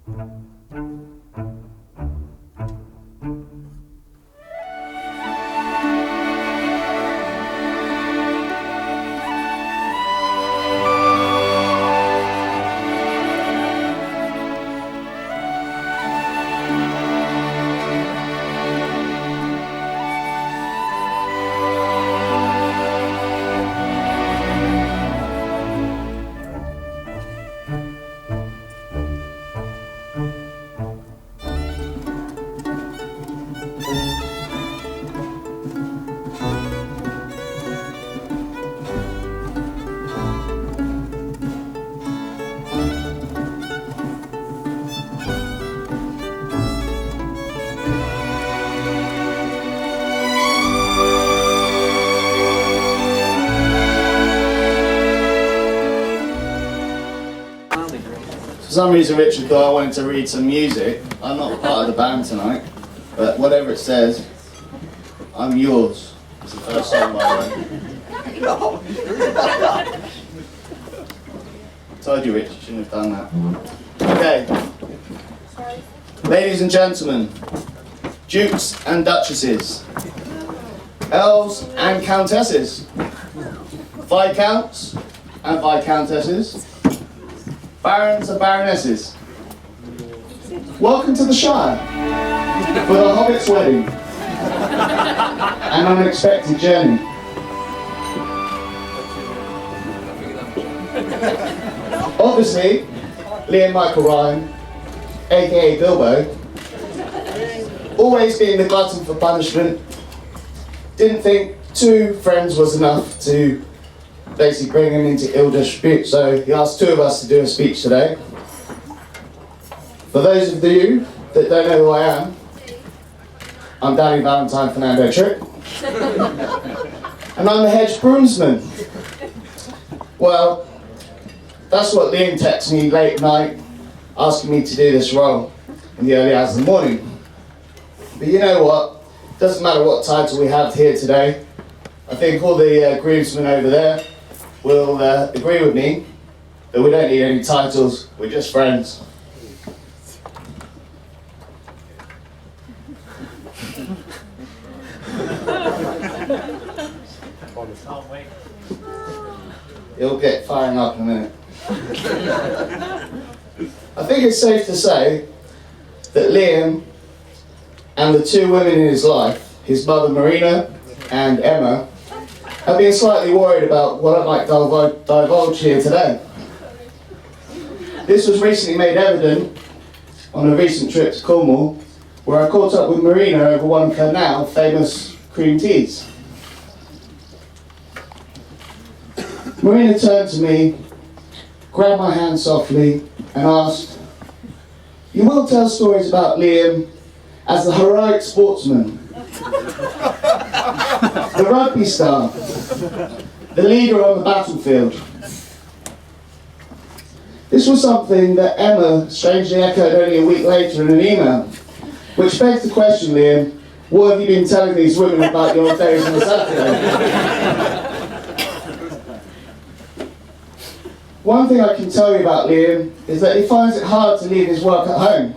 For some reason Richard thought I wanted to read some music. I'm not part of the band tonight, but whatever it says, I'm yours. It's the first song, by the way. Told you, Rich, you shouldn't have done that. Okay. Ladies and gentlemen, dukes and duchesses, elves and countesses, viscounts and viscountesses, barons and baronesses, welcome to the Shire for the Hobbit's wedding, an unexpected journey. Obviously, Liam Michael Ryan, aka Bilbo, always being the glutton for punishment, didn't think 2 friends was enough to basically bring him into ill disrepute, so he asked 2 of us to do a speech today. For those of you that don't know who I am, I'm Daddy Valentine Fernando-Trick, and I'm the head groomsman. Well, that's what Liam texted me late night, asking me to do this role in the early hours of the morning. But you know what? Doesn't matter what title we have here today. I think all the groomsmen over there will agree with me that we don't need any titles, we're just friends. It'll get firing up in a minute. I think it's safe to say that Liam and the 2 women in his life, his mother Marina and Emma, have been slightly worried about what I might divulge here today. This was recently made evident on a recent trip to Cornwall, where I caught up with Marina over one of her now famous cream teas. Marina turned to me, grabbed my hand softly and asked, "You will tell stories about Liam as the heroic sportsman, the rugby star, the leader on the battlefield." This was something that Emma strangely echoed only a week later in an email, which begs the question, Liam, what have you been telling these women about your days on Saturday? One thing I can tell you about Liam is that he finds it hard to leave his work at home.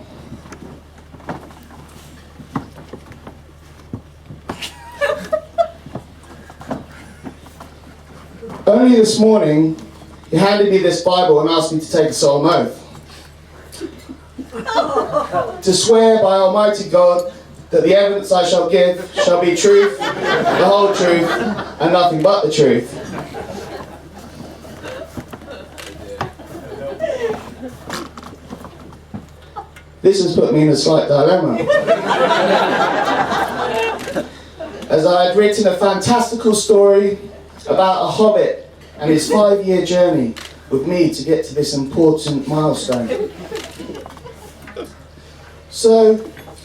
Only this morning, he handed me this Bible and asked me to take a solemn oath. To swear by Almighty God that the evidence I shall give shall be truth, the whole truth, and nothing but the truth. This has put me in a slight dilemma, as I had written a fantastical story about a hobbit and his 5-year journey with me to get to this important milestone. So,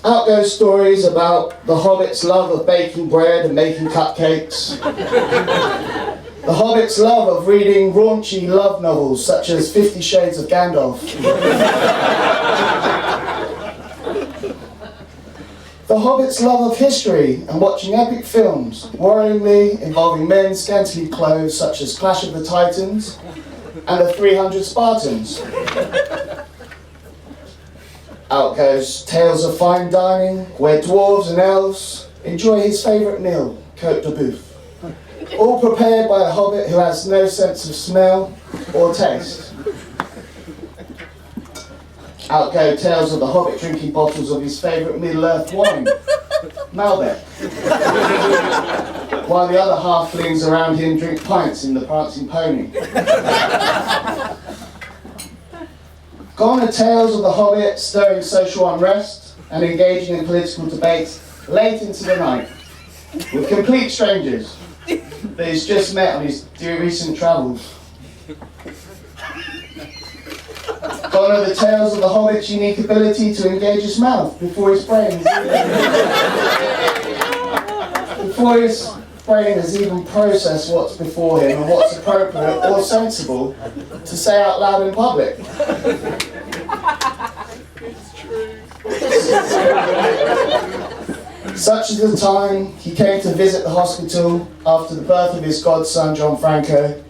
out go stories about the hobbit's love of baking bread and making cupcakes, the hobbit's love of reading raunchy love novels such as 50 Shades of Gandalf, the hobbit's love of history and watching epic films, worryingly involving men scantily clothed such as Clash of the Titans and the 300 Spartans. Out goes tales of fine dining, where dwarves and elves enjoy his favourite meal, cote de boeuf. All prepared by a hobbit who has no sense of smell or taste. Out go tales of the hobbit drinking bottles of his favourite Middle-earth wine, Malbec, while the other halflings around him drink pints in the Prancing Pony. Gone are tales of the hobbit stirring social unrest and engaging in political debates late into the night with complete strangers that he's just met on his recent travels. Gone are the tales of the hobbit's unique ability to engage his mouth before his brain has even processed what's before him and what's appropriate or sensible to say out loud in public. Such is the time he came to visit the hospital after the birth of his godson John Franco.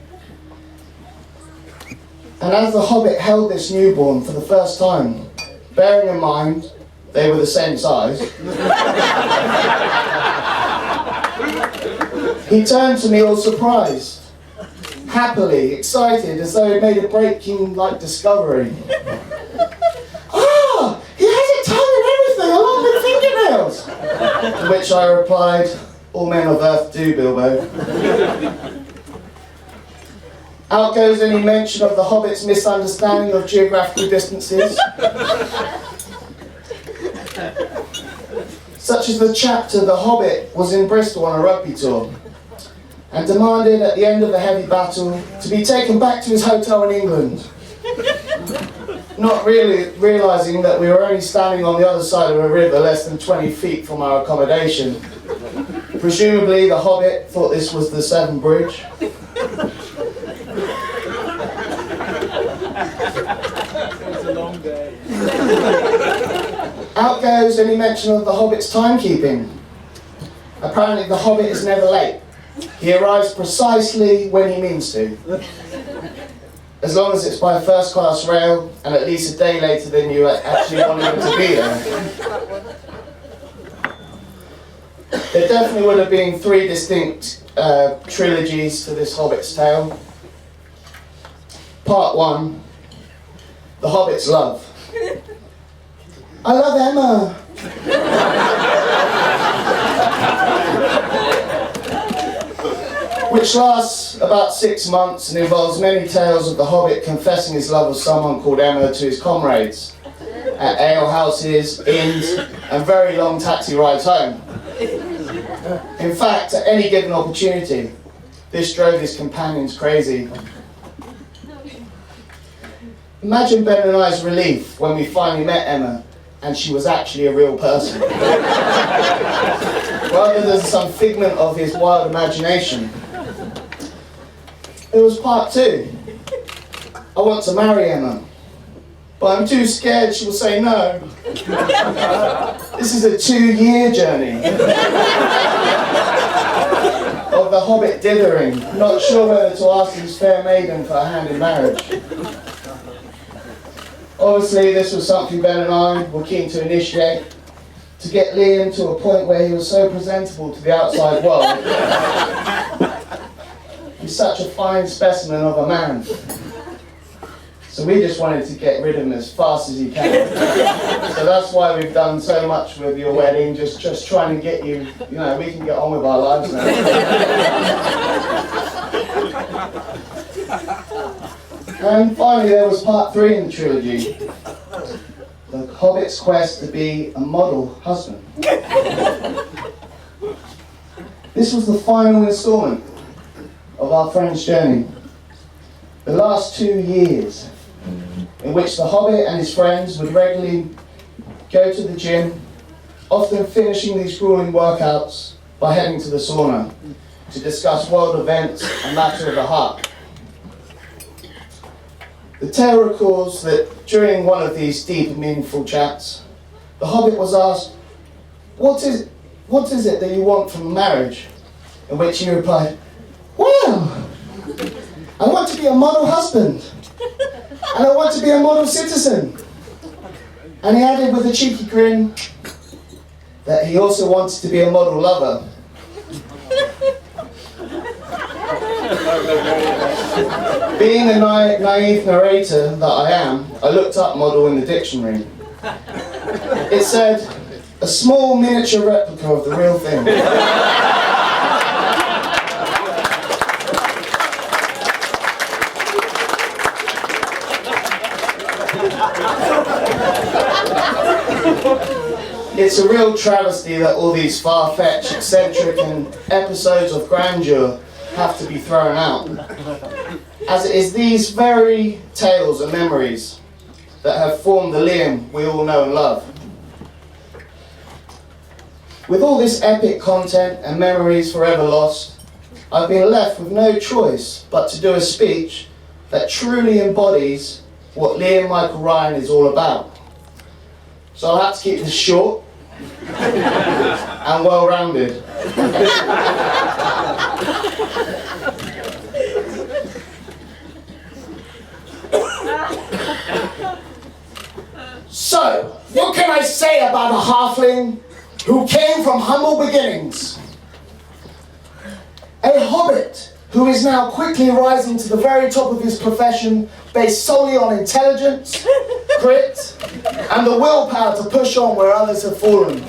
And as the hobbit held this newborn for the first time, bearing in mind they were the same size, he turned to me all surprised, happily, excited, as though he'd made a breaking-like discovery. "Ah, he has a tongue and everything, along with fingernails!" To which I replied, "All men of earth do, Bilbo." Out goes any mention of the hobbit's misunderstanding of geographical distances, such as the chapter the hobbit was in Bristol on a rugby tour and demanded at the end of a heavy battle to be taken back to his hotel in England, not really realising that we were only standing on the other side of a river less than 20 feet from our accommodation. Presumably the hobbit thought this was the Severn Bridge. Out goes any mention of the hobbit's timekeeping. Apparently the hobbit is never late. He arrives precisely when he means to, as long as it's by first class rail and at least a day later than you actually wanted him to be there. There definitely would have been 3 distinct trilogies to this Hobbit's tale. Part 1, The Hobbit's Love. I love Emma. Which lasts about 6 months and involves many tales of the Hobbit confessing his love of someone called Emma to his comrades at alehouses, inns, and very long taxi rides home. In fact, at any given opportunity, this drove his companions crazy. Imagine Ben and I's relief when we finally met Emma and she was actually a real person, rather than some figment of his wild imagination. It was part 2. I want to marry Emma, but I'm too scared she will say no. This is a 2-year journey of the Hobbit dithering, not sure whether to ask his fair maiden for a hand in marriage. Obviously, this was something Ben and I were keen to initiate, to get Liam to a point where he was so presentable to the outside world. He's such a fine specimen of a man. So we just wanted to get rid of him as fast as he can. So that's why we've done so much with your wedding, just trying to get you, we can get on with our lives now. And finally there was part 3 in the trilogy, The Hobbit's quest to be a model husband. This was the final instalment of our friend's journey. The last 2 years in which the Hobbit and his friends would regularly go to the gym, often finishing these grueling workouts by heading to the sauna to discuss world events and matters of the heart. The tale recalls that during one of these deep and meaningful chats, the Hobbit was asked, what is it that you want from a marriage? In which he replied, "Well, I want to be a model husband, and I want to be a model citizen." And he added with a cheeky grin that he also wanted to be a model lover. Being a naive narrator that I am, I looked up model in the dictionary. It said, a small miniature replica of the real thing. It's a real travesty that all these far-fetched, eccentric and episodes of grandeur have to be thrown out, as it is these very tales and memories that have formed the Liam we all know and love. With all this epic content and memories forever lost, I've been left with no choice but to do a speech that truly embodies what Liam Michael Ryan is all about. So I'll have to keep this short and well-rounded. So, what can I say about a halfling who came from humble beginnings? A hobbit who is now quickly rising to the very top of his profession based solely on intelligence, grit, and the willpower to push on where others have fallen.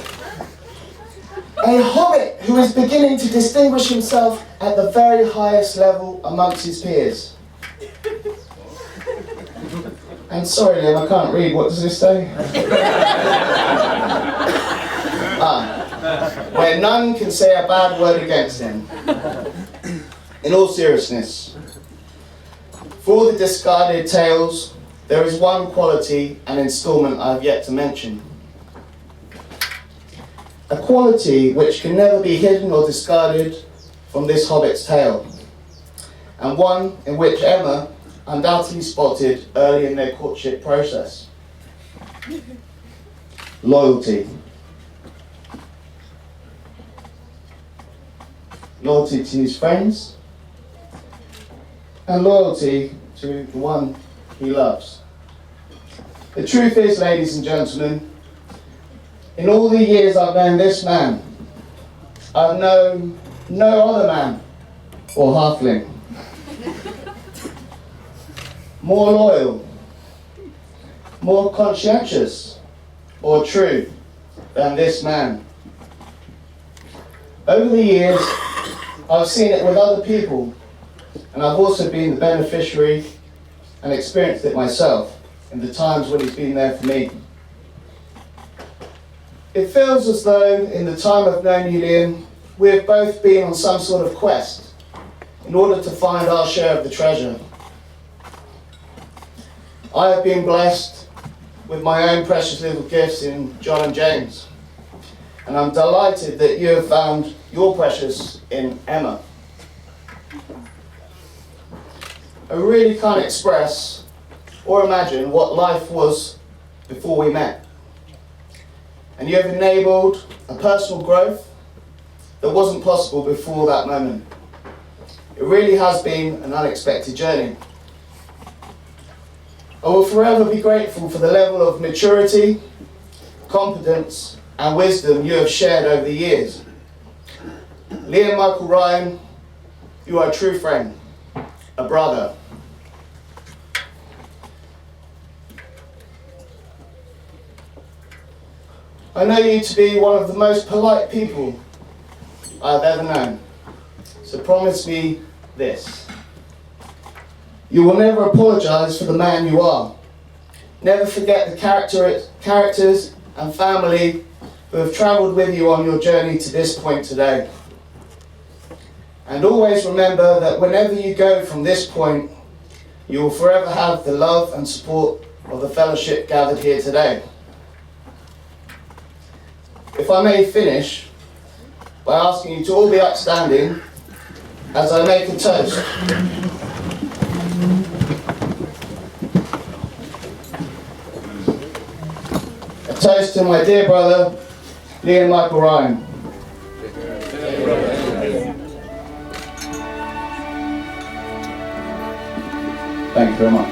A hobbit who is beginning to distinguish himself at the very highest level amongst his peers. And sorry, Liam, I can't read. What does this say? Where none can say a bad word against him. In all seriousness, for all the discarded tales, there is one quality and instalment I have yet to mention. A quality which can never be hidden or discarded from this hobbit's tale, and one in which Emma undoubtedly spotted early in their courtship process. Loyalty. Loyalty to his friends, and loyalty to the one he loves. The truth is, ladies and gentlemen, in all the years I've known this man, I've known no other man or halfling more loyal, more conscientious or true than this man. Over the years, I've seen it with other people, and I've also been the beneficiary and experienced it myself in the times when he's been there for me. It feels as though in the time I've known you, Liam, we have both been on some sort of quest in order to find our share of the treasure. I have been blessed with my own precious little gifts in John and James, and I'm delighted that you have found your precious in Emma. I really can't express or imagine what life was before we met. And you have enabled a personal growth that wasn't possible before that moment. It really has been an unexpected journey. I will forever be grateful for the level of maturity, competence, and wisdom you have shared over the years. Liam Michael Ryan, you are a true friend, a brother. I know you to be one of the most polite people I've ever known. So promise me this. You will never apologise for the man you are. Never forget the characters and family who have travelled with you on your journey to this point today. And always remember that whenever you go from this point, you will forever have the love and support of the fellowship gathered here today. If I may finish by asking you to all be upstanding as I make a toast. A toast to my dear brother, Liam Michael Ryan. Thank you very much.